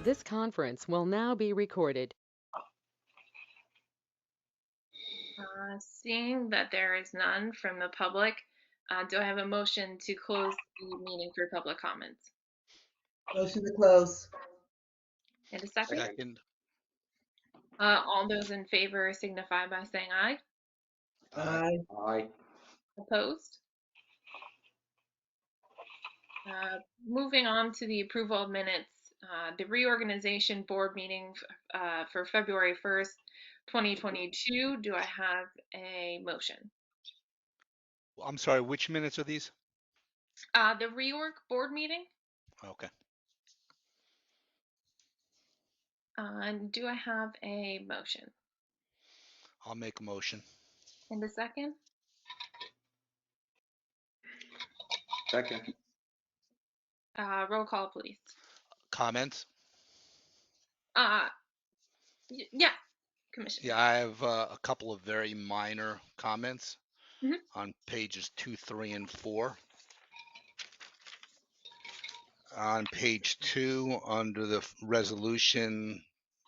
This conference will now be recorded. Seeing that there is none from the public, do I have a motion to close the meeting for public comments? Motion to close. And a second? Second. All those in favor signify by saying aye. Aye. Aye. Opposed? Moving on to the approval of minutes, the reorganization board meeting for February 1st, 2022. Do I have a motion? I'm sorry, which minutes are these? The reorg board meeting. Okay. And do I have a motion? I'll make a motion. And a second? Second. Roll call, please. Comments? Yeah, Commissioner. Yeah, I have a couple of very minor comments Mhm. on pages 2, 3, and 4. On page 2, under the resolution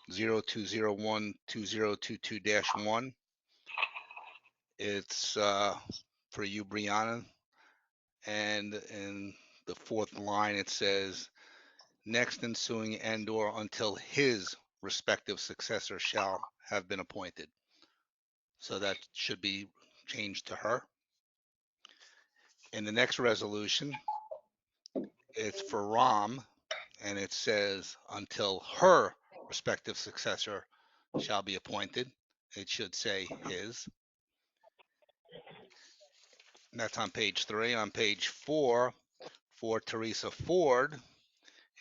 0201-2022-1, it's for you, Brianna. And in the fourth line, it says, next ensuing and/or until his respective successor shall have been appointed. So that should be changed to her. In the next resolution, it's for Ram, and it says until her respective successor shall be appointed. It should say his. And that's on page 3. On page 4, for Teresa Ford,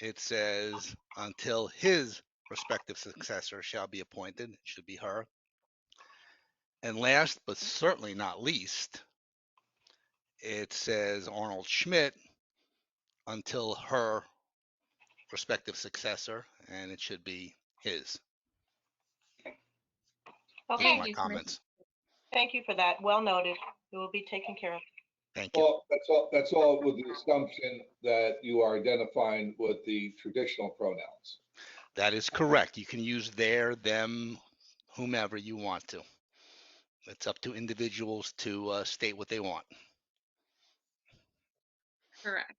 it says until his respective successor shall be appointed. It should be her. And last but certainly not least, it says Arnold Schmidt until her respective successor, and it should be his. Those are Thank my you, comments. Thank you for that. Well noted. It will be taken care of. Thank you. Well, that's all with the assumption that you are identifying with the traditional pronouns. That is correct. You can use their, them, whomever you want to. It's up to individuals to state what they want. Correct.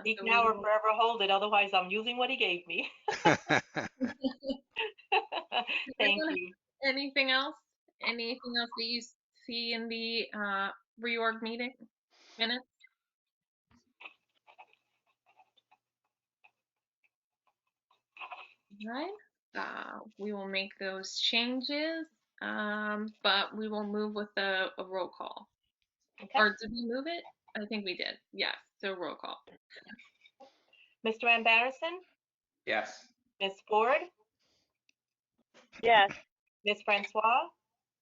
He So can now we or will- forever hold it. Otherwise, I'm using what he gave me. Thank you. Anything else? Anything else that you see in the reorg meeting minutes? All right. We will make those changes, but we will move with a roll call. Okay. Or did we move it? I think we did. Yes. So roll call. Mr. Ambarrison, Yes. Ms. Ford, Yes. Ms. Francois,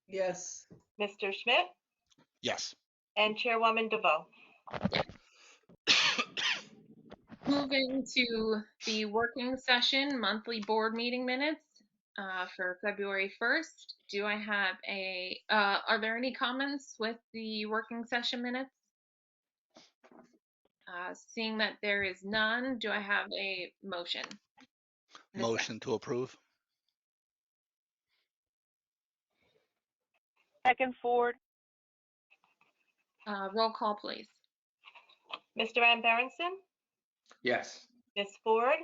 Yes. Mr. Schmidt, Yes. and Chairwoman DeVoe. Moving to the working session monthly board meeting minutes for February 1st. Do I have are there any comments with the working session minutes? Seeing that there is none, do I have a motion? Motion to approve. Second, Ford. Roll call, please. Mr. Ambarrison, Yes. Ms. Ford,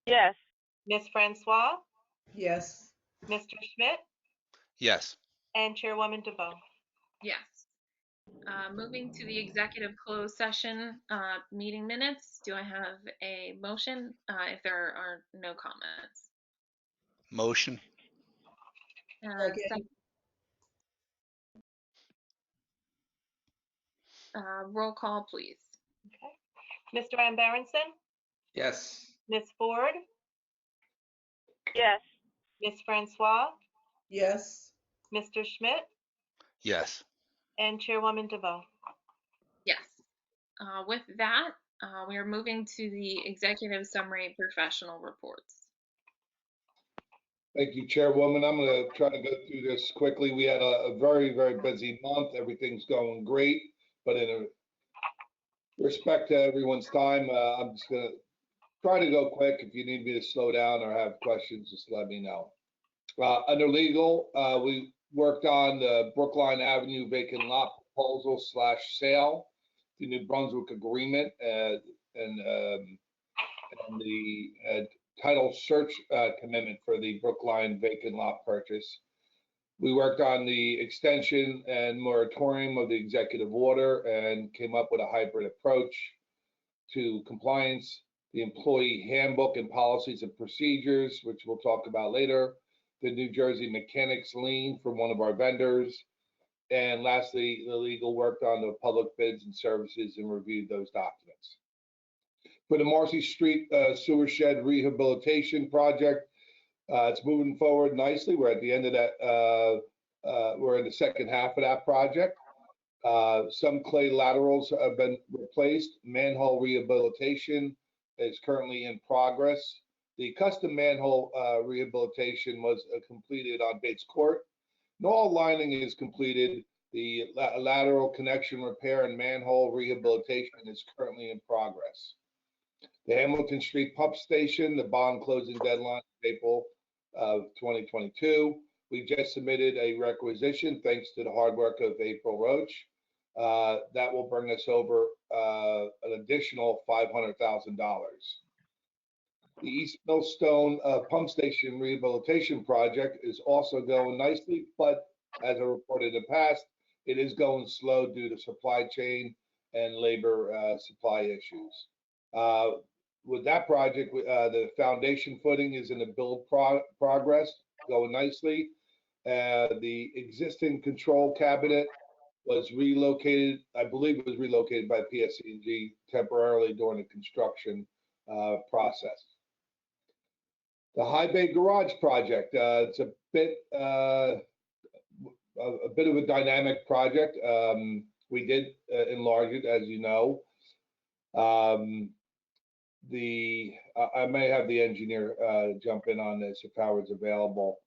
Yes. Ms. Francois, Yes. Mr. Schmidt, Yes. and Chairwoman DeVoe. Yes. Moving to the executive closed session meeting minutes, do I have a motion if there are no comments? Motion. Second. Roll call, please. Okay. Mr. Ambarrison, Yes. Ms. Ford, Yes. Ms. Francois, Yes. Mr. Schmidt, Yes. and Chairwoman DeVoe. Yes. With that, we are moving to the executive summary professional reports. Thank you, Chairwoman. I'm going to try to go through this quickly. We had a very, very busy month. Everything's going great, but in respect to everyone's time, I'm just going to try to go quick. If you need me to slow down or have questions, just let me know. Under legal, we worked on the Brookline Avenue vacant lot proposal / sale, the New Brunswick agreement, and the title search commitment for the Brookline vacant lot purchase. We worked on the extension and moratorium of the executive order and came up with a hybrid approach to compliance, the employee handbook and policies and procedures, which we'll talk about later, the New Jersey mechanics lien from one of our vendors, and lastly, the legal worked on the public bids and services and reviewed those documents. For the Marcy Street sewer shed rehabilitation project, it's moving forward nicely. We're at the end of that. We're in the second half of that project. Some clay laterals have been replaced. Manhole rehabilitation is currently in progress. The custom manhole rehabilitation was completed on Bates Court. And all lining is completed. The lateral connection repair and manhole rehabilitation is currently in progress. The Hamilton Street Pump Station, the bond closing deadline is April of 2022. We just submitted a requisition thanks to the hard work of April Roach. That will bring us over an additional $500,000. The East Millstone Pump Station Rehabilitation Project is also going nicely, but as I reported in the past, it is going slow due to supply chain and labor supply issues. With that project, the foundation footing is in the build progress, going nicely. The existing control cabinet was relocated, I believe it was relocated by PSCG temporarily during the construction process. The High Bay Garage project, it's a bit of a dynamic project. We did enlarge it, as you know. I may have the engineer jump in on this if Howard's available.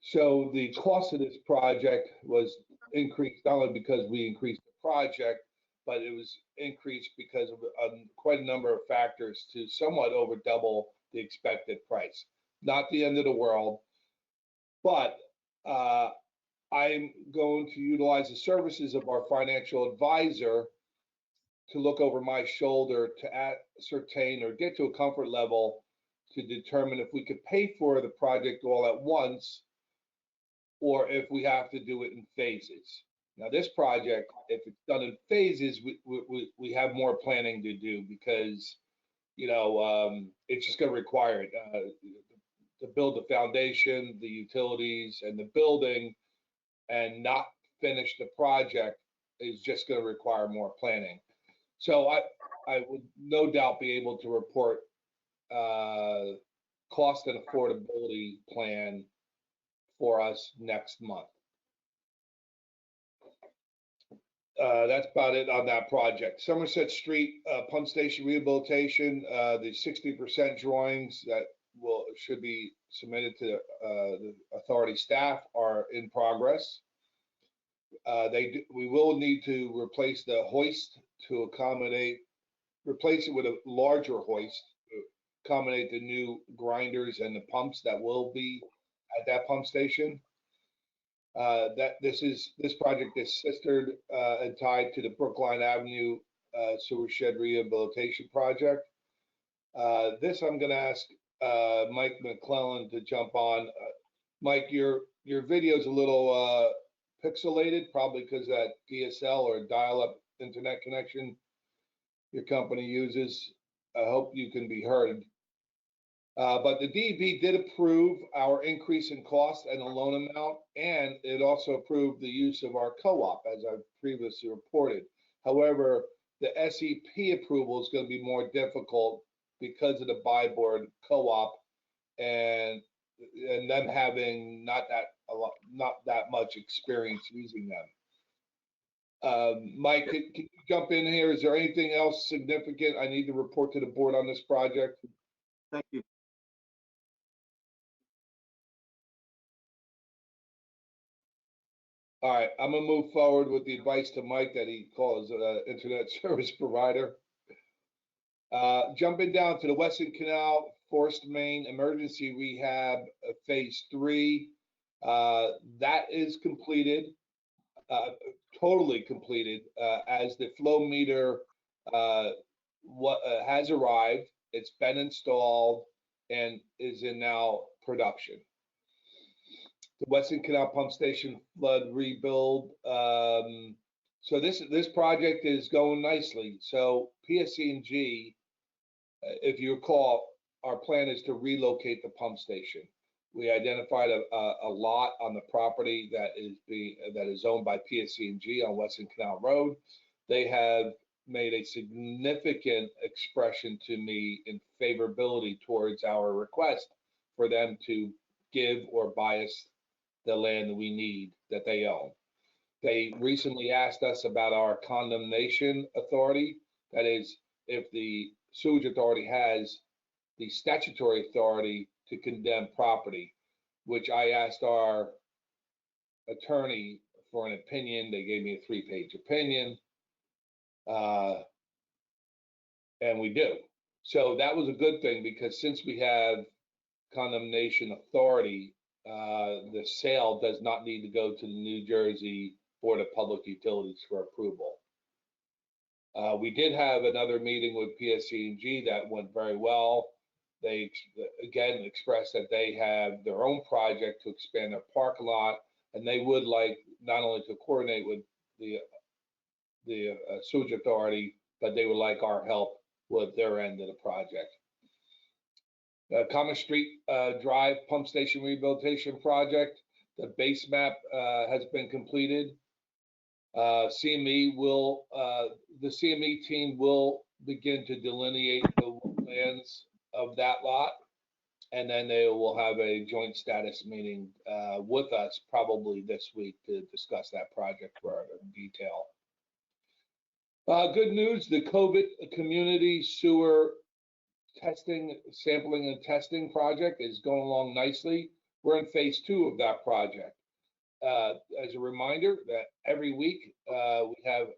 So the cost of this project was increased not only because we increased the project, but it was increased because of quite a number of factors to somewhat over double the expected price. Not the end of the world, but I'm going to utilize the services of our financial advisor to look over my shoulder to ascertain or get to a comfort level to determine if we could pay for the project all at once or if we have to do it in phases. Now, this project, if it's done in phases, we have more planning to do because, you know, it's just going to require it to build the foundation, the utilities, and the building, and not finish the project is just going to require more planning. So I would no doubt be able to report cost and affordability plan for us next month. That's about it on that project. Somerset Street Pump Station Rehabilitation, the 60% drawings that should be submitted to the authority staff are in progress. We will need to replace the hoist to replace it with a larger hoist to accommodate the new grinders and the pumps that will be at that pump station. This project is sistered and tied to the Brookline Avenue sewer shed rehabilitation project. This I'm going to ask Mike McClellan to jump on. Mike, your video is a little pixelated, probably because that DSL or dial-up internet connection your company uses. I hope you can be heard. But the DEP did approve our increase in cost and the loan amount, and it also approved the use of our co-op, as I've previously reported. However, the SEP approval is going to be more difficult because of the buy board co-op and them having not that much experience using them. Mike, can you jump in here? Is there anything else significant I need to report to the board on this project? Thank you. All right, I'm gonna move forward with the advice to Mike that he calls internet service provider. Jumping down to the Western Canal Forced Main Emergency Rehab Phase 3. That is completed, totally completed, as the flow meter has arrived. It's been installed and is in now production. The Western Canal Pump Station flood rebuild. So this project is going nicely. So PSC&G, if you recall, our plan is to relocate the pump station. We identified a lot on the property that is owned by PSC&G on Western Canal Road. They have made a significant expression to me in favorability towards our request for them to give or buy us the land that we need that they own. They recently asked us about our condemnation authority. That is, if the sewage authority has the statutory authority to condemn property, which I asked our attorney for an opinion. They gave me a 3-page opinion, and we do. So that was a good thing, because since we have condemnation authority, the sale does not need to go to the New Jersey Board of Public Utilities for approval. We did have another meeting with PSC&G that went very well. They again expressed that they have their own project to expand their parking lot, and they would like not only to coordinate with the sewage authority, but they would like our help with their end of the project. Common Street Drive Pump Station Rehabilitation Project, the base map has been completed. The CME team will begin to delineate the lands of that lot, and then they will have a joint status meeting with us probably this week to discuss that project further in detail. Good news, the COVID community sewer sampling and testing project is going along nicely. We're in phase 2 of that project. As a reminder, that every week we have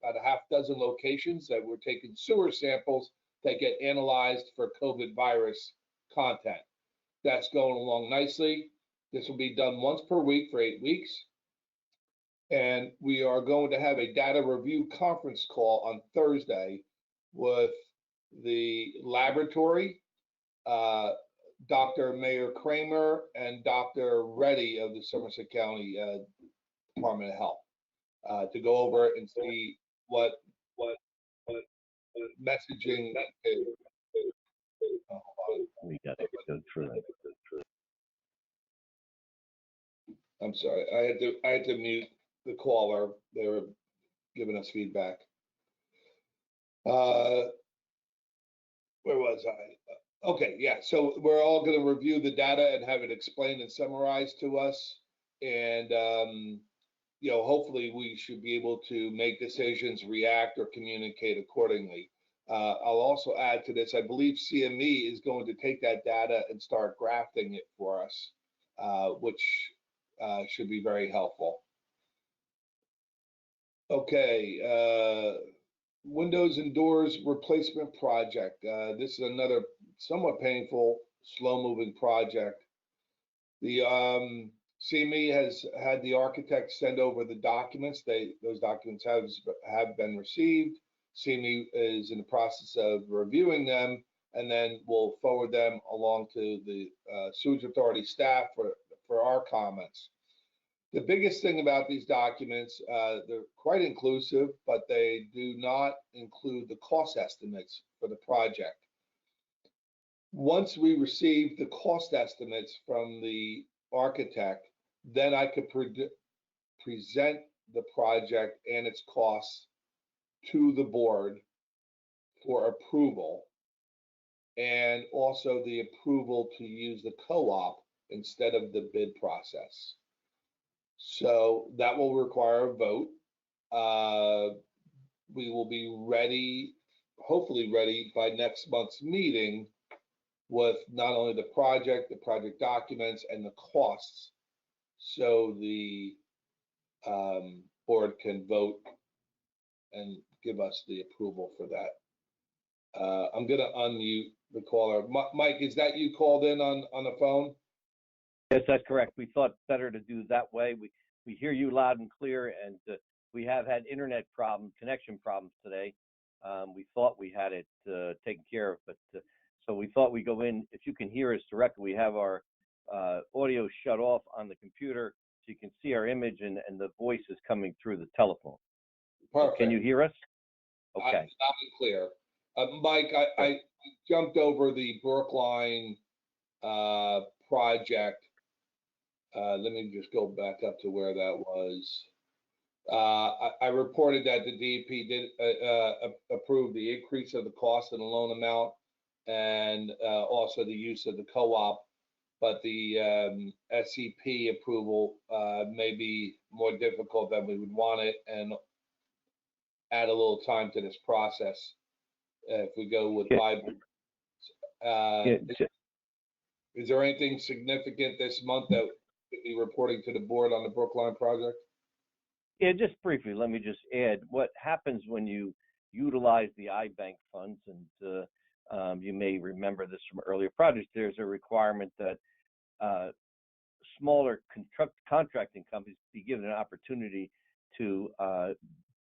about a half dozen locations that we're taking sewer samples that get analyzed for COVID virus content. That's going along nicely. This will be done once per week for 8 weeks. And we are going to have a data review conference call on Thursday with the laboratory, Dr. Mayor Kramer and Dr. Reddy of the Somerset County Department of Health to go over it and see what messaging is. We got to go through it. I'm sorry, I had to mute the caller. They were giving us feedback. Where was I? Okay, yeah. So we're all going to review the data and have it explained and summarized to us, and hopefully we should be able to make decisions, react, or communicate accordingly. I'll also add to this, I believe CME is going to take that data and start grafting it for us, which should be very helpful. Okay, windows and doors replacement project. This is another somewhat painful, slow-moving project. The CME has had the architect send over the documents. Those documents have been received. CME is in the process of reviewing them, and then we'll forward them along to the sewage authority staff for our comments. The biggest thing about these documents, they're quite inclusive, but they do not include the cost estimates for the project. Once we receive the cost estimates from the architect, then I could present the project and its costs to the board for approval, and also the approval to use the co-op instead of the bid process. So that will require a vote. We will be ready, hopefully ready by next month's meeting with not only the project documents, and the costs, so the board can vote and give us the approval for that. I'm gonna unmute the caller. Mike, is that you called in on the phone? Yes, that's correct. We thought better to do that way. We hear you loud and clear, and we have had internet problems, connection problems today. We thought we had it taken care of, but so we thought we'd go in. If you can hear us directly, we have our audio shut off on the computer, so you can see our image and the voice is coming through the telephone. Perfect. Can you hear us? Okay. Loud and clear. Mike, I jumped over the Brookline project. Let me just go back up to where that was. I reported that the DEP did approve the increase of the cost of the loan amount and also the use of the co-op, but the SCP approval may be more difficult than we would want it and add a little time to this process if we go with Bible. Is there anything significant this month that we'll be reporting to the board on the Brookline project? Yeah, just briefly, let me just add what happens when you utilize the iBank funds, and you may remember this from earlier projects. There's a requirement that smaller contracting companies be given an opportunity to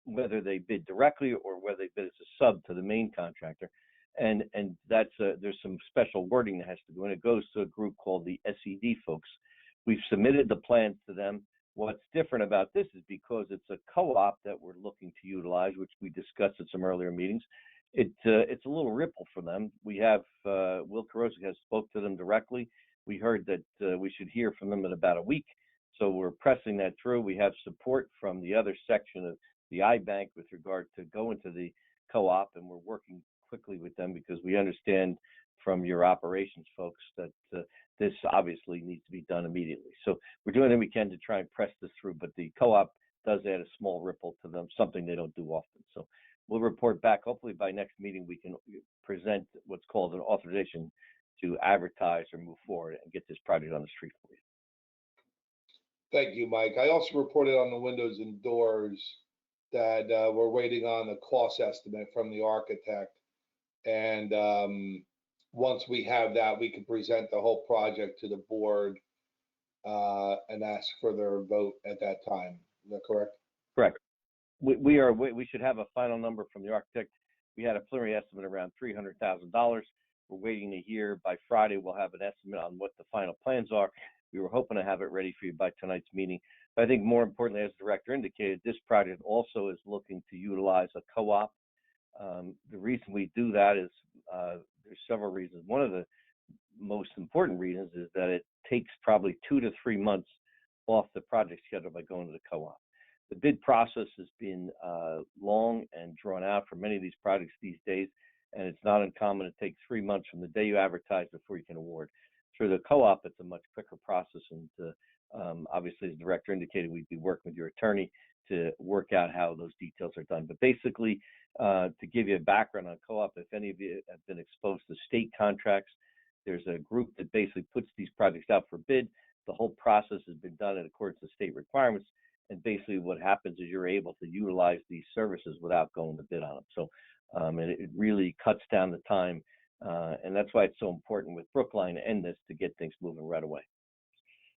whether they bid directly or whether they bid as a sub to the main contractor, and that's there's some special wording that has to go, and it goes to a group called the SED folks. We've submitted the plans to them. What's different about this is because it's a co-op that we're looking to utilize, which we discussed at some earlier meetings. It's a little ripple for them. We have Will Karosik has spoke to them directly. We heard that we should hear from them in about a week, so we're pressing that through. We have support from the other section of the iBank with regard to go into the co-op, and we're working quickly with them because we understand from your operations folks that this obviously needs to be done immediately. So we're doing what we can to try and press this through, but the co-op does add a small ripple to them, something they don't do often. So we'll report back. Hopefully by next meeting, we can present what's called an authorization to advertise or move forward and get this project on the street for you. Thank you, Mike. I also reported on the windows and doors that we're waiting on the cost estimate from the architect. And once we have that, we can present the whole project to the board and ask for their vote at that time. Is that correct? Correct. We should have a final number from the architect. We had a preliminary estimate around $300,000. We're waiting to hear by Friday. We'll have an estimate on what the final plans are. We were hoping to have it ready for you by tonight's meeting. But I think more importantly, as the director indicated, this project also is looking to utilize a co-op. The reason we do that is there's several reasons. One of the most important reasons is that it takes probably 2 to 3 months off the project schedule by going to the co-op. The bid process has been long and drawn out for many of these projects these days, and it's not uncommon to take 3 months from the day you advertise before you can award. Through the co-op, it's a much quicker process, and obviously, as the director indicated, we'd be working with your attorney to work out how those details are done. But basically, to give you a background on co-op, if any of you have been exposed to state contracts, there's a group that basically puts these projects out for bid. The whole process has been done in accordance with state requirements, and basically what happens is you're able to utilize these services without going to bid on them. So and it really cuts down the time, and that's why it's so important with Brookline and this to get things moving right away.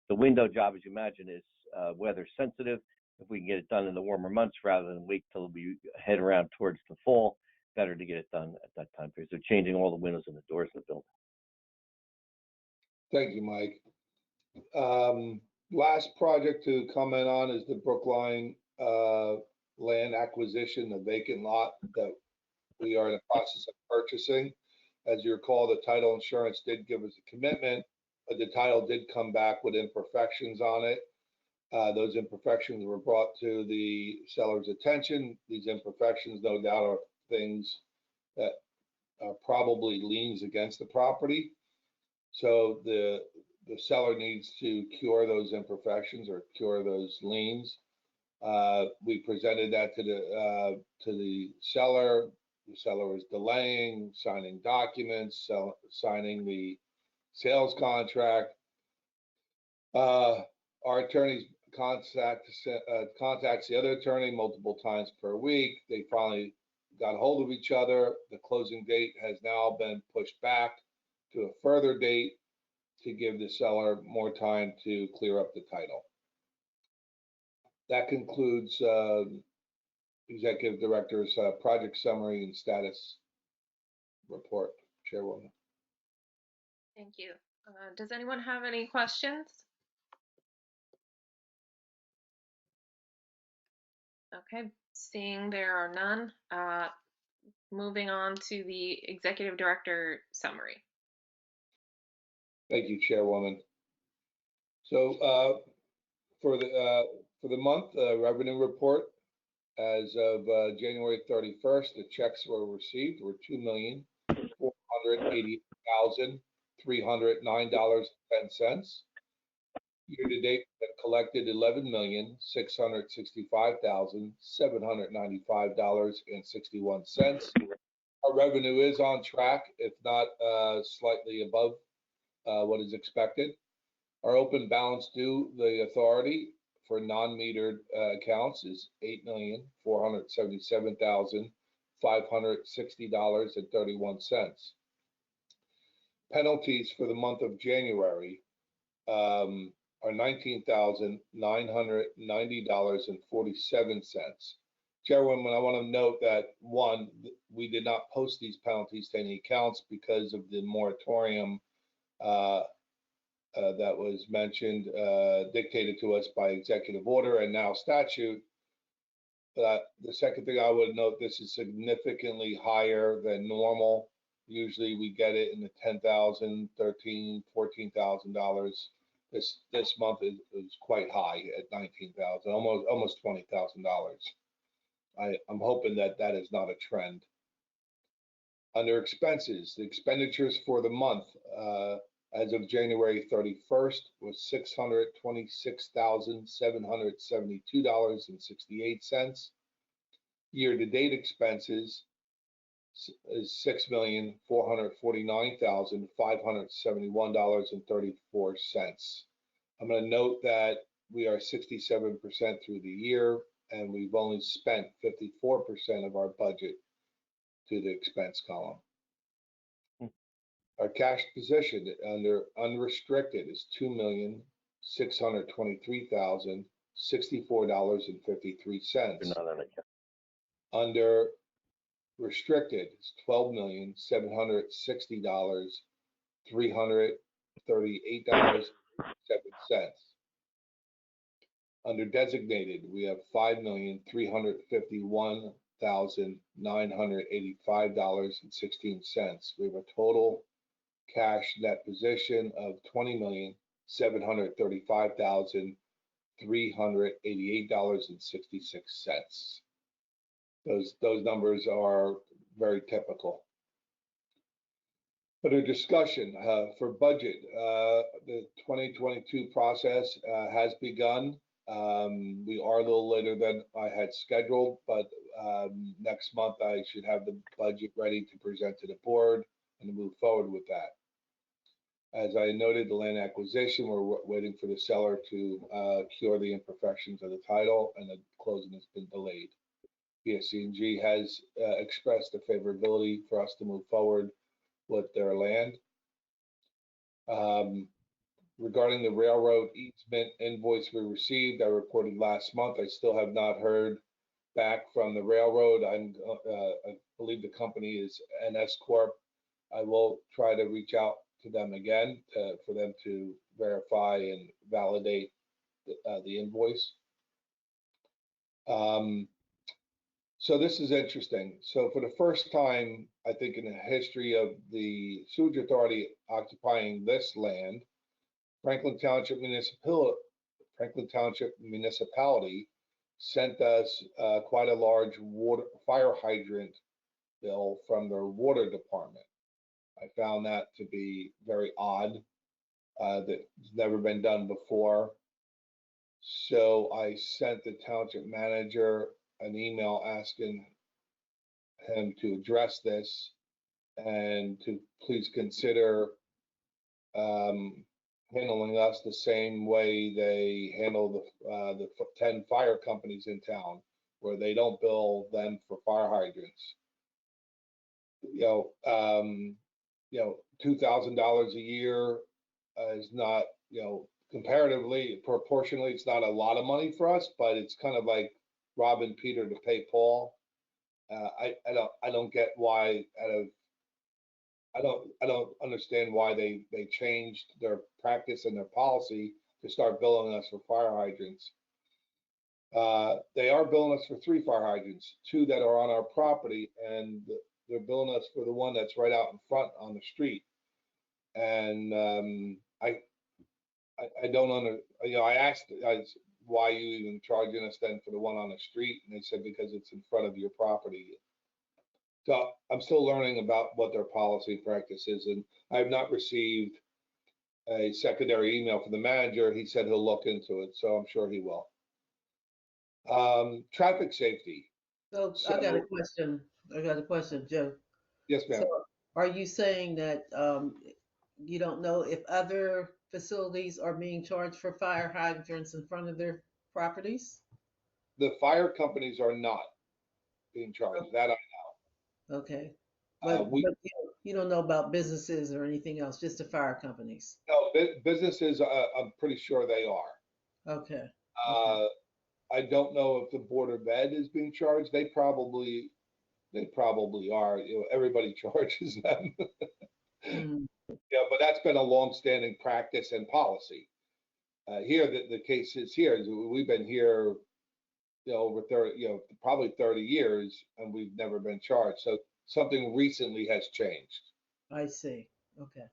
The window job, as you imagine, is weather sensitive. If we can get it done in the warmer months rather than wait till we head around towards the fall, better to get it done at that time because they're changing all the windows and the doors in the building. Thank you, Mike. Last project to comment on is the Brookline land acquisition, the vacant lot that we are in the process of purchasing. As you recall, the title insurance did give us a commitment, but the title did come back with imperfections on it. Those imperfections were brought to the seller's attention. These imperfections, no doubt, are things that are probably liens against the property. So the seller needs to cure those imperfections or cure those liens. We presented that to the seller. The seller is delaying signing documents, signing the sales contract. Our attorneys contacts the other attorney multiple times per week. They finally got hold of each other. The closing date has now been pushed back to a further date to give the seller more time to clear up the title. That concludes Executive Director's project summary and status report, Chairwoman. Thank you. Does anyone have any questions? Okay, seeing there are none, moving on to the Executive Director summary. Thank you, Chairwoman. So for the month revenue report, as of January 31st, the checks were received were $2,488,309.10. Year to date, we have collected $11,665,795.61. Our revenue is on track, if not slightly above what is expected. Our open balance due the authority for non-metered accounts is $8,477,560.31. Penalties for the month of January are $19,990.47. Chairwoman, I want to note that, one, we did not post these penalties to any accounts because of the moratorium that was mentioned, dictated to us by executive order and now statute. But the second thing I would note, this is significantly higher than normal. Usually we get it in the $10,000, $13,000, $14,000. This month is quite high at $19,000, almost $20,000. I'm hoping that that is not a trend. Under expenses, the expenditures for the month as of January 31st was $626,772.68. Year-to-date expenses is $6,449,571.34. I'm going to note that we are 67% through the year, and we've only spent 54% of our budget to the expense column. Our cash position under unrestricted is $2,623,064.53. Under restricted is $12,760,338.07. Under designated, we have $5,351,985.16. We have a total cash net position of $20,735,388.66. Those numbers are very typical. But a discussion for budget, the 2022 process has begun. We are a little later than I had scheduled, but next month I should have the budget ready to present to the board and to move forward with that. As I noted, the land acquisition, we're waiting for the seller to cure the imperfections of the title, and the closing has been delayed. PSC&G has expressed a favorability for us to move forward with their land. Regarding the railroad easement invoice we received, I reported last month, I still have not heard back from the railroad. I believe the company is NS Corp. I will try to reach out to them again for them to verify and validate the invoice. So this is interesting. So for the first time, I think in the history of the Sewage Authority occupying this land, Franklin Township Municipality sent us quite a large fire hydrant bill from their water department. I found that to be very odd. That's never been done before. So I sent the township manager an email asking him to address this and to please consider handling us the same way they handle the 10 fire companies in town, where they don't bill them for fire hydrants. $2,000 a year is not, comparatively, proportionally, it's not a lot of money for us, but it's kind of like robbing Peter to pay Paul. I don't get why I don't understand why they changed their practice and their policy to start billing us for fire hydrants. They are billing us for 3 fire hydrants, 2 that are on our property, and they're billing us for the one that's right out in front on the street. And I don't I asked why you even charging us then for the one on the street, and they said because it's in front of your property. So I'm still learning about what their policy practice is, and I have not received a secondary email from the manager. He said he'll look into it, so I'm sure he will. Traffic safety. So I got a question. Joe. Yes, ma'am. So are you saying that you don't know if other facilities are being charged for fire hydrants in front of their properties? The fire companies are not being charged. That Okay. But you don't know about businesses or anything else, just the fire companies. no, businesses, I'm pretty sure they are. Okay. I don't know if the Board of Ed is being charged. They probably are. Everybody charges them. Mhm. Yeah, but that's been a long-standing practice and policy. Here, the case is here. We've been here, over 30, probably 30 years, and we've never been charged. So something recently has changed. I see. Okay.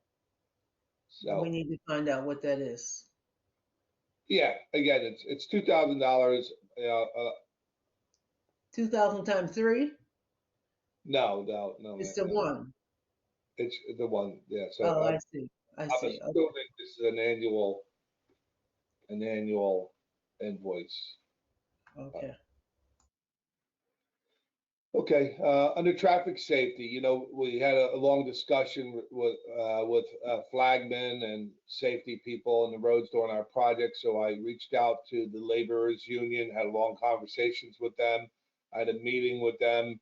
So We need to find out what that is. yeah, again, it's $2,000. 2,000 times 3? No. It's the one. It's the one. Yeah. So Oh, I see. I I'm see. assuming this is an annual invoice. Okay. Okay, under traffic safety, we had a long discussion with flagmen and safety people on the roads during our project. So I reached out to the laborers union, had long conversations with them. I had a meeting with them.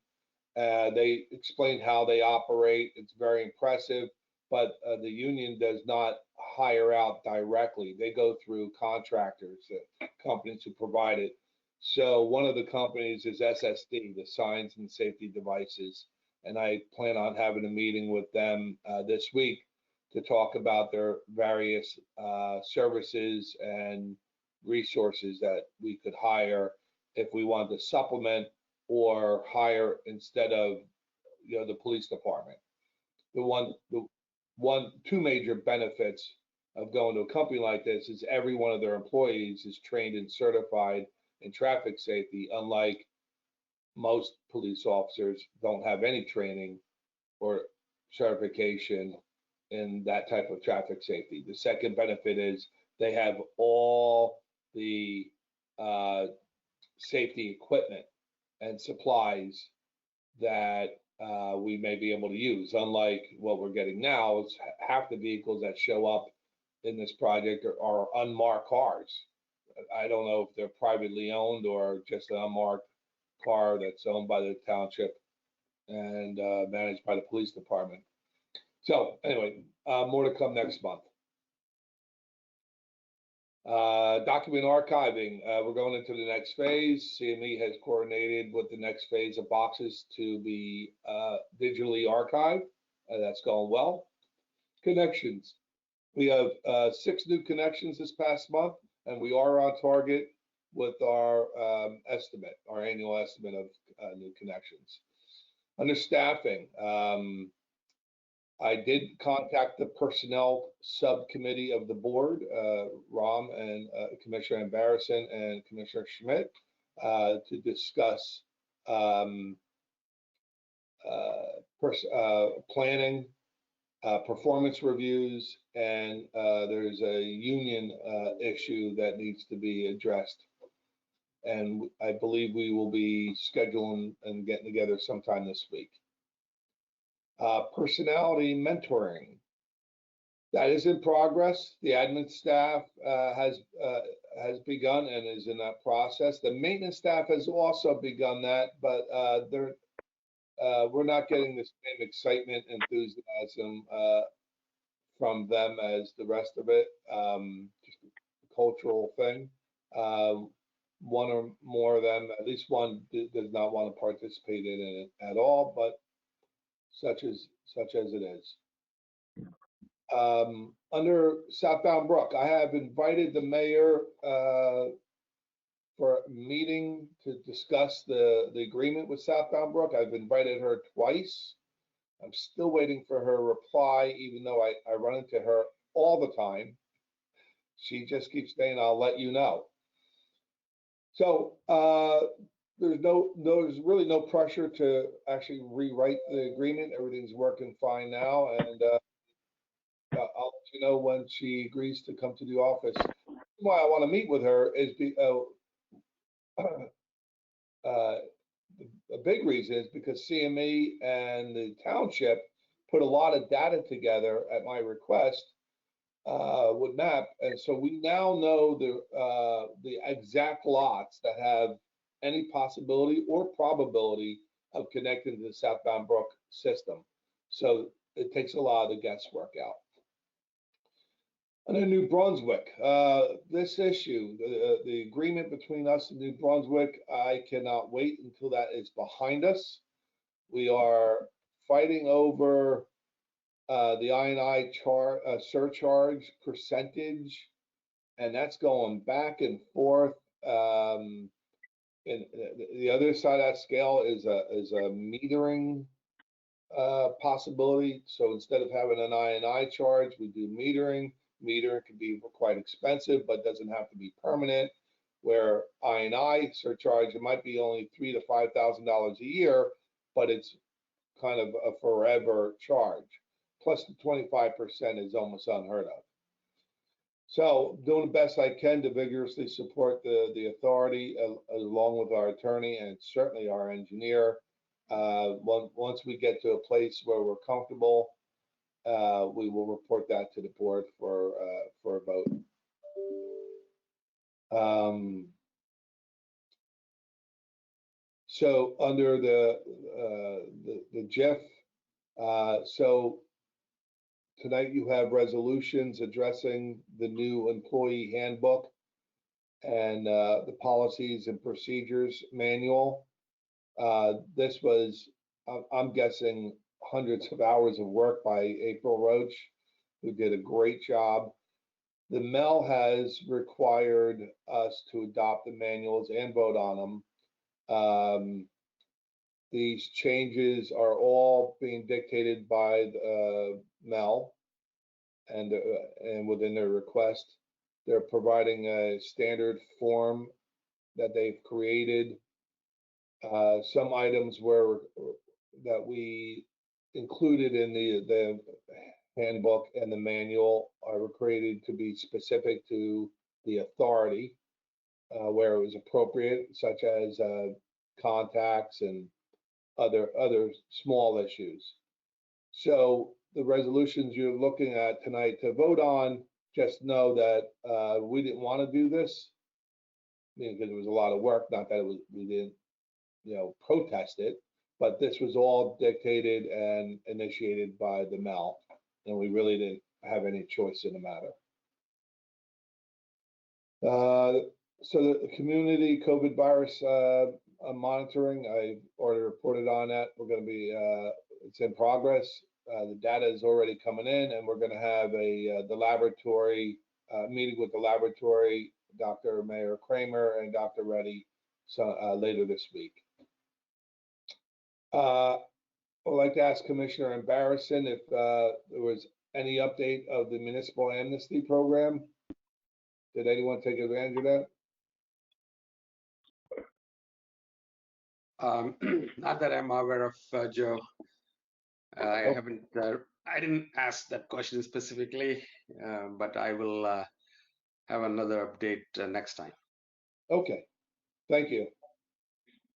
They explained how they operate. It's very impressive, but the union does not hire out directly. They go through contractors, companies who provide it. So one of the companies is SSD, the Signs and Safety Devices, and I plan on having a meeting with them this week to talk about their various services and resources that we could hire if we want to supplement or hire instead of the police department. Two major benefits of going to a company like this is every one of their employees is trained and certified in traffic safety, unlike most police officers don't have any training or certification in that type of traffic safety. The second benefit is they have all the safety equipment and supplies that we may be able to use. Unlike what we're getting now, is half the vehicles that show up in this project are unmarked cars. I don't know if they're privately owned or just an unmarked car that's owned by the township and managed by the police department. So anyway, more to come next month. Document archiving, we're going into the next phase. CME has coordinated with the next phase of boxes to be digitally archived. That's going well. Connections. We have 6 new connections this past month, and we are on target with our annual estimate of new connections. Under staffing, I did contact the personnel subcommittee of the board, Ram and Commissioner Barrison and Commissioner Schmidt, to discuss planning, performance reviews, and there's a union issue that needs to be addressed. And I believe we will be scheduling and getting together sometime this week. Personality mentoring. That is in progress. The admin staff has begun and is in that process. The maintenance staff has also begun that, but we're not getting the same excitement, enthusiasm from them as the rest of it. Just a cultural thing. One or more of them, at least one, does not want to participate in it at all, but such as it is. Under Southbound Brook, I have invited the mayor for a meeting to discuss the agreement with Southbound Brook. I've invited her twice. I'm still waiting for her reply, even though I run into her all the time. She just keeps saying, "I'll let you know." So there's really no pressure to actually rewrite the agreement. Everything's working fine now, and I'll let you know when she agrees to come to the office. Why I want to meet with her is a big reason is because CME and the township put a lot of data together at my request with MAP, and so we now know the exact lots that have any possibility or probability of connecting to the Southbound Brook system. So it takes a lot of the guesswork out. And then New Brunswick, this issue, the agreement between us and New Brunswick, I cannot wait until that is behind us. We are fighting over the I&I surcharge percentage, and that's going back and forth. And the other side of that scale is a metering possibility. So instead of having an I&I charge, we do metering. Metering can be quite expensive, but doesn't have to be permanent. Where I&I surcharge, it might be only $3,000 to $5,000 a year, but it's kind of a forever charge. Plus the 25% is almost unheard of. So doing the best I can to vigorously support the authority along with our attorney and certainly our engineer. Once we get to a place where we're comfortable, we will report that to the board for a vote. So under the GIF, so tonight you have resolutions addressing the new employee handbook and the policies and procedures manual. This was, I'm guessing, hundreds of hours of work by April Roach, who did a great job. The MEL has required us to adopt the manuals and vote on them. These changes are all being dictated by the MEL and within their request. They're providing a standard form that they've created. Some items that we included in the handbook and the manual are created to be specific to the authority where it was appropriate, such as contacts and other small issues. So the resolutions you're looking at tonight to vote on, just know that we didn't want to do this because it was a lot of work. Not that we didn't, protest it, but this was all dictated and initiated by the MEL, and we really didn't have any choice in the matter. So the community COVID virus monitoring, I already reported on that. We're going to be, it's in progress. The data is already coming in, and we're going to have the laboratory meeting with the laboratory, Dr. Mayor Kramer and Dr. Reddy, later this week. I'd like to ask Commissioner Barrison if there was any update of the municipal amnesty program. Did anyone take advantage of that? Not that I'm aware of, Joe. I haven't. I didn't ask that question specifically, but I will have another update next time. Okay, thank you.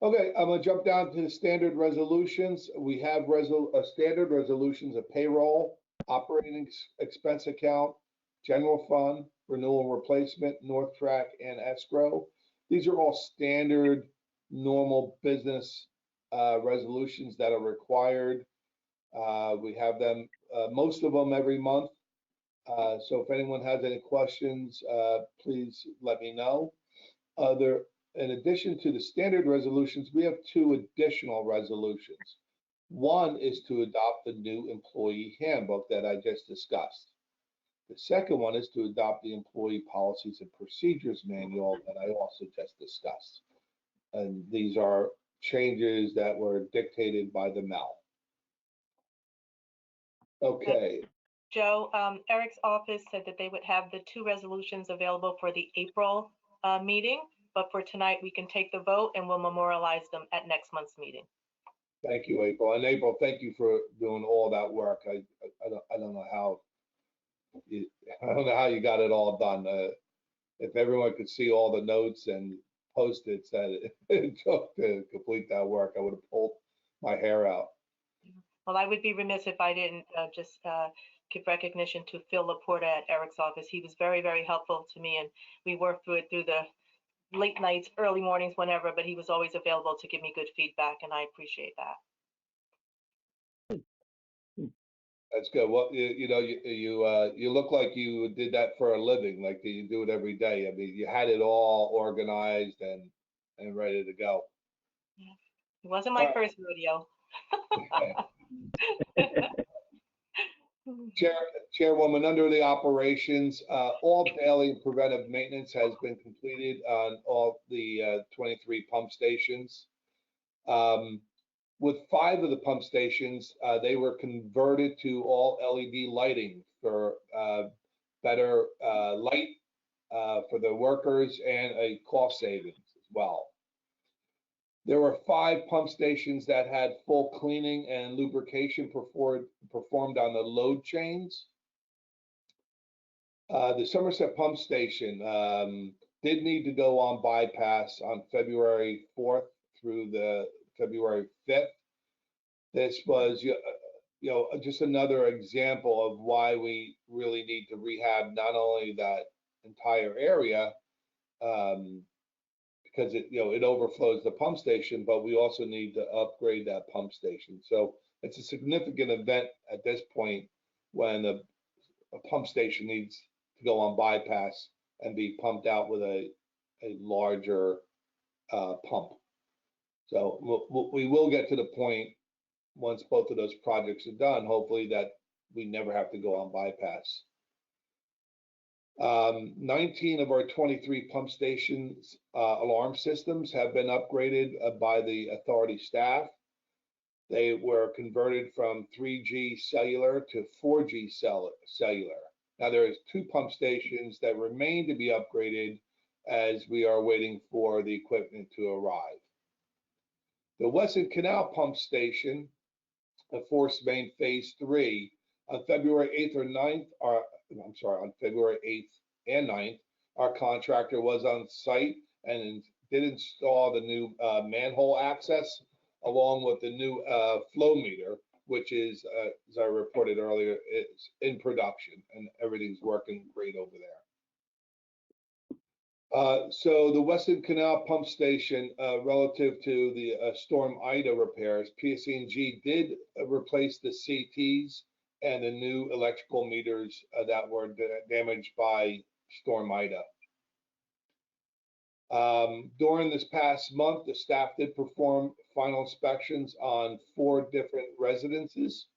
Okay, I'm gonna jump down to the standard resolutions. We have standard resolutions of payroll, operating expense account, general fund, renewal and replacement, North Track, and escrow. These are all standard, normal business resolutions that are required. We have them, most of them every month. So if anyone has any questions, please let me know. In addition to the standard resolutions, we have 2 additional resolutions. One is to adopt the new employee handbook that I just discussed. The second one is to adopt the employee policies and procedures manual that I also just discussed. And these are changes that were dictated by the MEL. Okay. Joe, Eric's office said that they would have the 2 resolutions available for the April meeting, but for tonight, we can take the vote and we'll memorialize them at next month's meeting. Thank you, April. And April, thank you for doing all that work. I don't know how you got it all done. If everyone could see all the notes and post-its that it took to complete that work, I would have pulled my hair out. Well, I would be remiss if I didn't just give recognition to Phil Laporta at Eric's office. He was very, very helpful to me, and we worked through it through the late nights, early mornings, whenever, but he was always available to give me good feedback, and I appreciate that. That's good. Well, you look like you did that for a living, like you do it every day. I mean, you had it all organized and ready to go. Yeah. It wasn't my first rodeo. Chairwoman, under the operations, all daily and preventive maintenance has been completed on all the 23 pump stations. With 5 of the pump stations, they were converted to all LED lighting for better light for the workers and a cost savings as well. There were 5 pump stations that had full cleaning and lubrication performed on the load chains. The Somerset pump station did need to go on bypass on February 4th through the February 5th. This was, just another example of why we really need to rehab not only that entire area, because it overflows the pump station, but we also need to upgrade that pump station. So it's a significant event at this point when a pump station needs to go on bypass and be pumped out with a larger pump. So we will get to the point once both of those projects are done, hopefully, that we never have to go on bypass. 19 of our 23 pump stations alarm systems have been upgraded by the authority staff. They were converted from 3G cellular to 4G cellular. Now there's 2 pump stations that remain to be upgraded as we are waiting for the equipment to arrive. The Weston Canal pump station, Force Main Phase 3, on February 8th or 9th, on February 8th and 9th, our contractor was on site and did install the new manhole access along with the new flow meter, which is, as I reported earlier, is in production and everything's working great over there. So the Weston Canal pump station, relative to the Storm Ida repairs, PSE&G did replace the CTs and the new electrical meters that were damaged by Storm Ida. During this past month, the staff did perform final inspections on 4 different residences.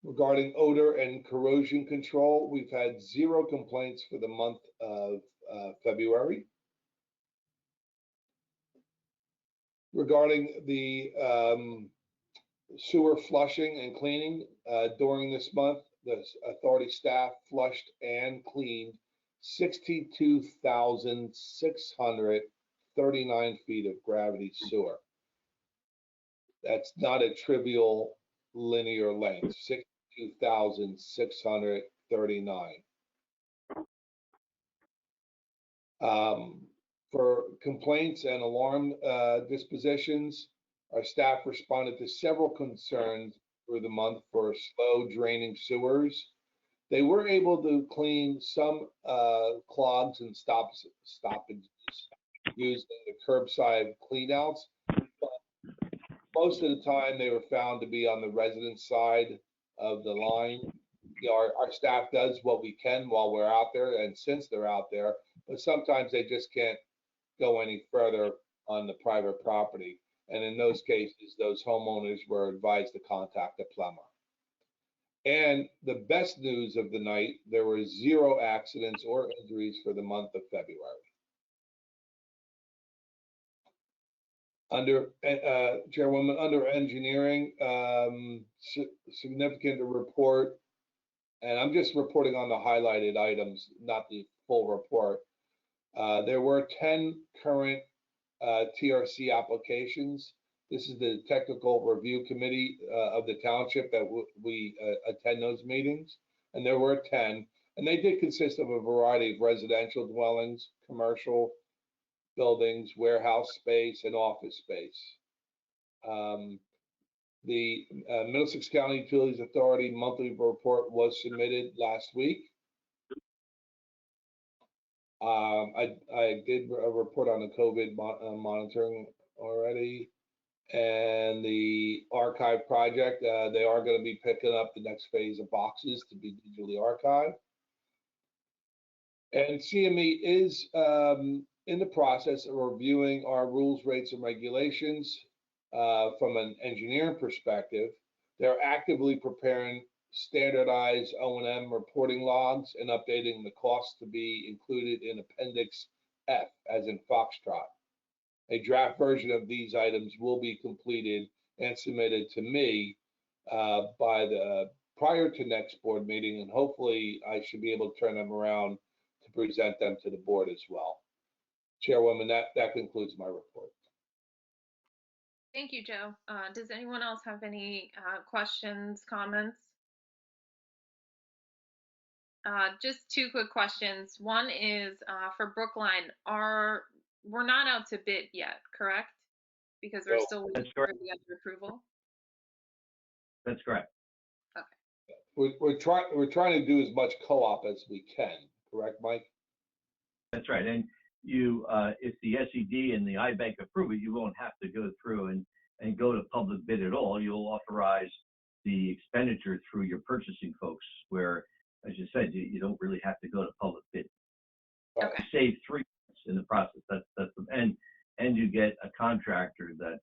Regarding odor and corrosion control, we've had 0 complaints for the month of February. Regarding the sewer flushing and cleaning, during this month, the authority staff flushed and cleaned 62,639 feet of gravity sewer. That's not a trivial linear length, 62,639. For complaints and alarm dispositions, our staff responded to several concerns through the month for slow draining sewers. They were able to clean some clogs and stoppages using the curbside cleanouts. Most of the time, they were found to be on the resident side of the line. You know, our staff does what we can while we're out there, and since they're out there, but sometimes they just can't go any further on the private property. And in those cases, those homeowners were advised to contact a plumber. And the best news of the night, there were 0 accidents or injuries for the month of February. Under Chairwoman, under engineering, significant report, and I'm just reporting on the highlighted items, not the full report. There were 10 current TRC applications. This is the technical review committee of the township that we attend those meetings, and there were 10, and they did consist of a variety of residential dwellings, commercial buildings, warehouse space, and office space. The Middlesex County Utilities Authority monthly report was submitted last week. I did a report on the COVID monitoring already, and the archive project, they are going to be picking up the next phase of boxes to be digitally archived. And CME is in the process of reviewing our rules, rates, and regulations from an engineering perspective. They're actively preparing standardized O&M reporting logs and updating the costs to be included in Appendix F, as in Foxtrot. A draft version of these items will be completed and submitted to me by the prior to next board meeting, and hopefully I should be able to turn them around to present them to the board as well. Chairwoman, that concludes my report. Thank you, Joe. Does anyone else have any questions, comments? Just 2 quick questions. One is for Brookline. We're not out to bid yet, correct? Because we're still waiting for the other approval. That's correct. Okay. We're trying to do as much co-op as we can, correct, Mike? That's right. And you, if the SED and the IBank approve it, you won't have to go through and go to public bid at all. You'll authorize the expenditure through your purchasing folks, where, as you said, you don't really have to go to public bid. Okay. Save 3 months in the process. And you get a contractor that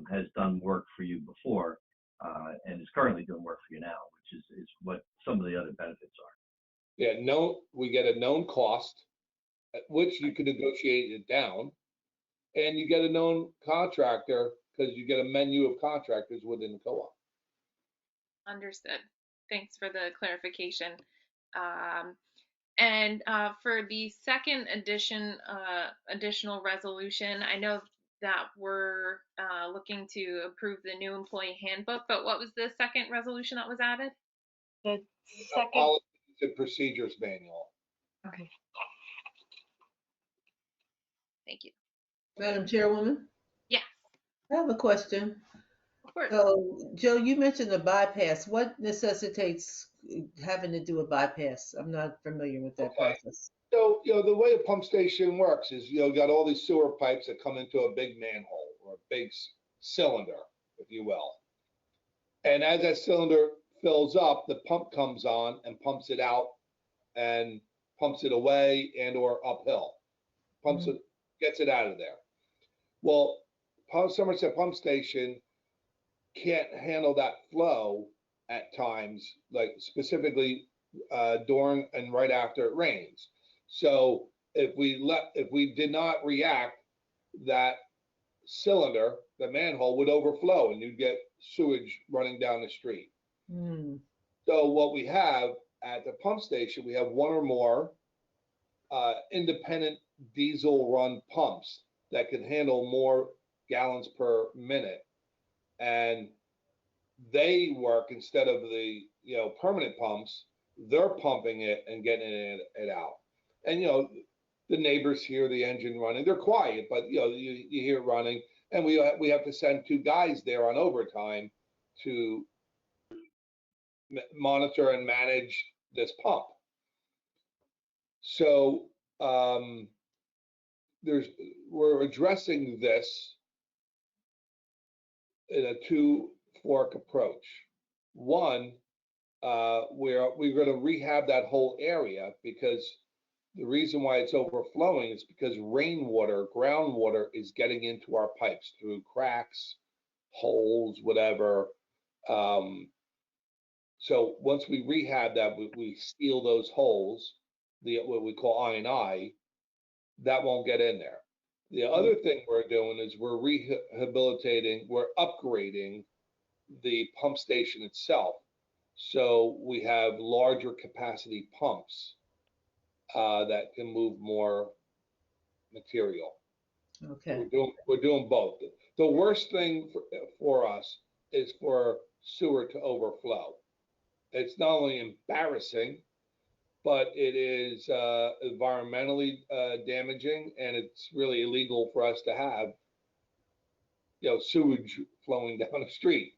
has done work for you before and is currently doing work for you now, which is what some of the other benefits are. Yeah, we get a known cost, at which you can negotiate it down, and you get a known contractor because you get a menu of contractors within the co-op. Understood. Thanks for the clarification. And for the second additional resolution, I know that we're looking to approve the new employee handbook, but what was the second resolution that was added? The second. Policies and procedures manual. Okay. Thank you. Madam Chairwoman, Yes, I have a question. of course. So, Joe, you mentioned a bypass. What necessitates having to do a bypass? I'm not familiar with that process. So, the way a pump station works is, you got all these sewer pipes that come into a big manhole or a big cylinder, if you will. And as that cylinder fills up, the pump comes on and pumps it out and pumps it away and or uphill. Pumps it, gets it out of there. Well, Somerset Pump Station can't handle that flow at times, like specifically during and right after it rains. So if we did not react, that cylinder, the manhole would overflow and you'd get sewage running down the street. So what we have at the pump station, we have 1 or more independent diesel run pumps that can handle more gallons per minute, and they work instead of the permanent pumps. They're pumping it and getting it out, and the neighbors hear the engine running. They're quiet, but you hear it running, and we have to send 2 guys there on overtime to monitor and manage this pump. So we're addressing this in a two-fork approach. One, we're going to rehab that whole area, because the reason why it's overflowing is because rainwater, groundwater is getting into our pipes through cracks, holes, whatever. So once we rehab that, we seal those holes, what we call I&I, that won't get in there. The other thing we're doing is we're rehabilitating, we're upgrading the pump station itself. So we have larger capacity pumps that can move more material. Okay. We're doing both. The worst thing for us is for sewer to overflow. It's not only embarrassing, but it is environmentally damaging, and it's really illegal for us to have, sewage flowing down the street.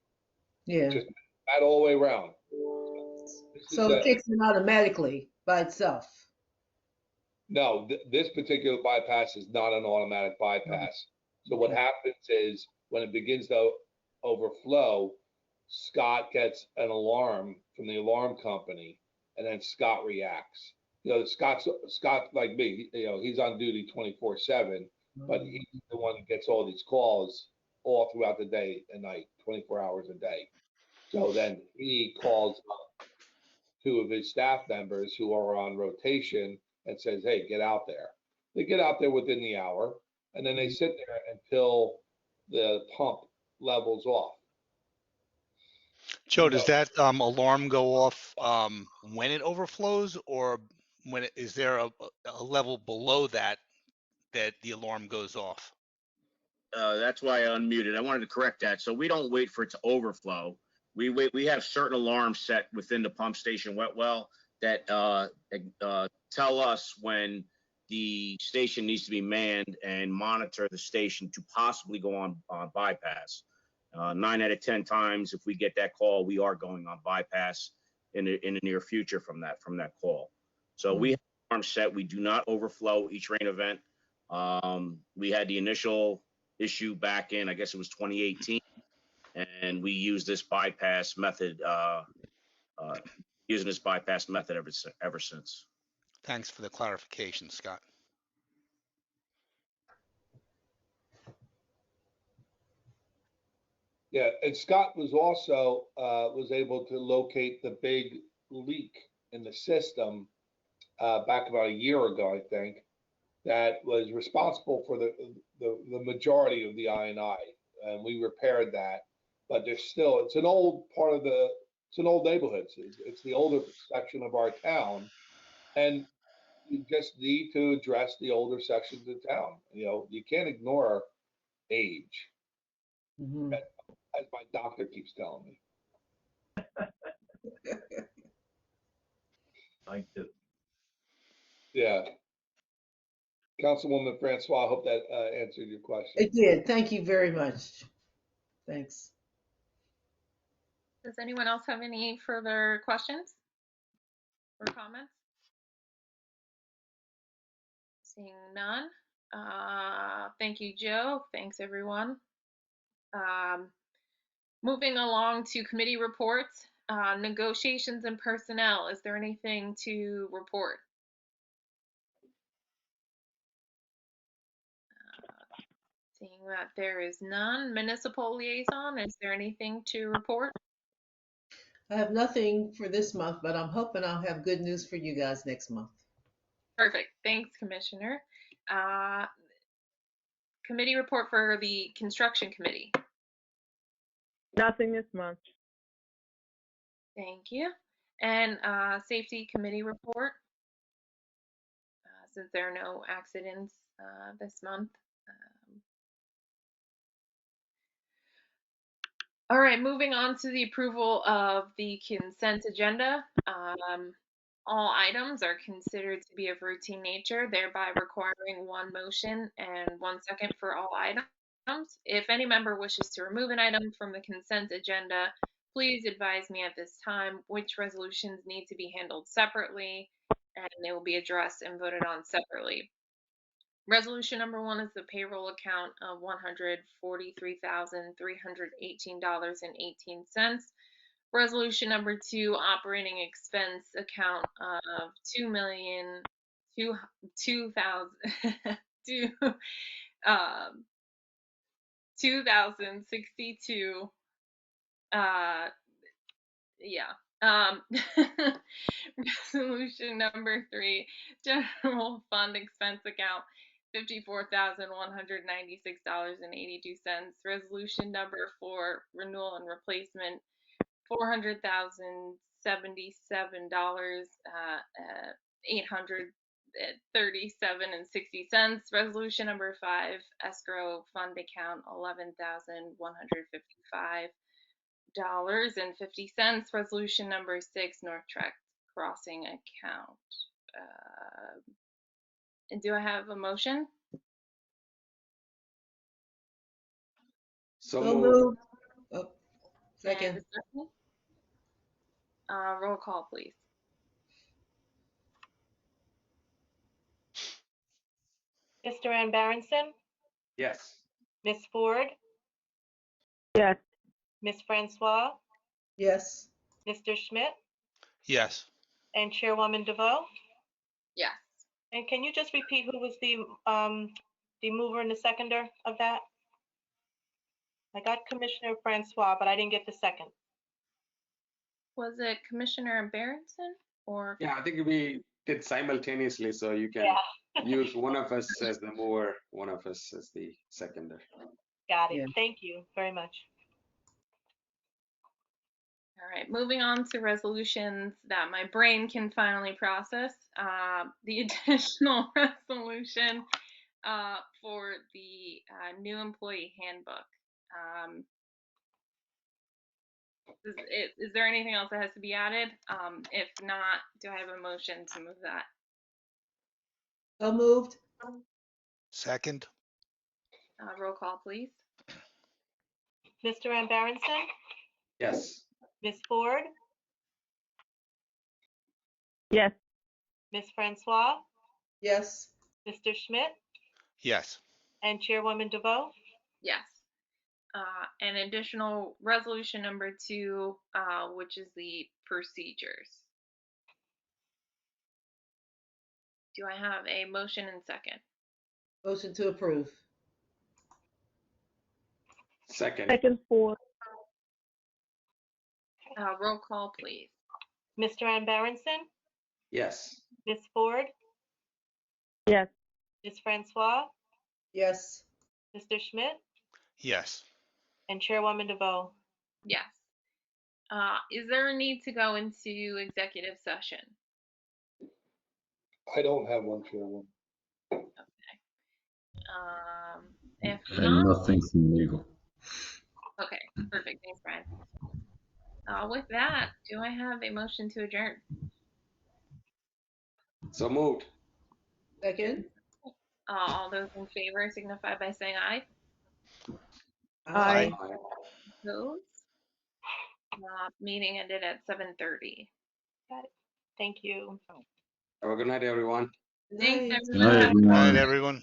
Yeah. Just that all the way around. So it kicks in automatically by itself. No, this particular bypass is not an automatic bypass. So what happens is when it begins to overflow, Scott gets an alarm from the alarm company, and then Scott reacts. Scott like me, he's on duty 24/7, but he's the one that gets all these calls all throughout the day and night, 24 hours a day. So then he calls up two of his staff members who are on rotation and says, "Hey, get out there." They get out there within the hour, and then they sit there until the pump levels off. Joe, does that alarm go off when it overflows, or is there a level below that the alarm goes off? That's why I unmuted. I wanted to correct that. So we don't wait for it to overflow. We have certain alarms set within the pump station wet well that tell us when the station needs to be manned and monitor the station to possibly go on bypass. 9 out of 10 times, if we get that call, we are going on bypass in the near future from that call. So we have alarms set. We do not overflow each rain event. We had the initial issue back in, I guess it was 2018, and we use this bypass method, ever since. Thanks for the clarification, Scott. Yeah, and Scott was also was able to locate the big leak in the system back about a year ago, I think, that was responsible for the majority of the I&I, and we repaired that. But there's still, it's an old part of it's an old neighborhood. It's the older section of our town, and you just need to address the older sections of town. You can't ignore age, as my doctor keeps telling me. I do. Yeah. Councilwoman Francois, I hope that answered your question. It did. Thank you very much. Thanks. Does anyone else have any further questions or comments? Seeing none. Thank you, Joe. Thanks, everyone. Moving along to committee reports, negotiations and personnel. Is there anything to report? Seeing that there is none. Municipal liaison, is there anything to report? I have nothing for this month, but I'm hoping I'll have good news for you guys next month. Perfect. Thanks, Commissioner. Committee report for the construction committee. Nothing this month. Thank you. And safety committee report. Since there are no accidents this month. All right, moving on to the approval of the consent agenda. All items are considered to be of routine nature, thereby requiring one motion and 1 second for all items. If any member wishes to remove an item from the consent agenda, please advise me at this time which resolutions need to be handled separately, and they will be addressed and voted on separately. Resolution number 1 is the payroll account of $143,318.18. Resolution number 2, operating expense account of $2,062. Resolution number 3, general fund expense account $54,196.82. Resolution number 4, renewal and replacement $400,077, $837.60. Resolution number 5, escrow fund account $11,155.50. Resolution number 6, North Track crossing account. And do I have a motion? So So moved. moved. Oh, And second. discussion? Roll call, please. Mr. Ann Barronson, Yes. Ms. Ford, Yes. Ms. Francois, Yes. Mr. Schmidt, Yes. and Chairwoman DeVoe. Yes. And can you just repeat who was the mover and the seconder of that? I got Commissioner Francois, but I didn't get the second. Was it Commissioner Berenson or? Yeah, I think we did simultaneously, so you can use one of us as the mover, one of us as the seconder. Got it. Yeah. Thank you very much. All right, moving on to resolutions that my brain can finally process. The additional resolution for the new employee handbook. Is there anything else that has to be added? If not, do I have a motion to move that? So moved. Second. Roll call, please. Mr. Ann Barronson, Yes. Ms. Ford, Yes. Ms. Francois, Yes. Mr. Schmidt, Yes. and Chairwoman DeVoe. Yes. And additional resolution number 2, which is the procedures. Do I have a motion and second? Motion to approve. Second. Second, Ford. Roll call, please. Mr. Ann Barronson, Yes. Ms. Ford, Yes. Ms. Francois, Yes. Mr. Schmidt, Yes. and Chairwoman DeVoe. Yes. Is there a need to go into executive session? I don't have one, Chairman. If And not, nothing's illegal. okay, perfect. Thanks, Brian. With that, do I have a motion to adjourn? So moved. Second. All those in favor signify by saying aye. Aye. Opposed? Meeting ended at 7:30. Got it. Thank you. Have a good night, everyone. Thanks, Night. Good night, everyone. Good night, everyone. everyone.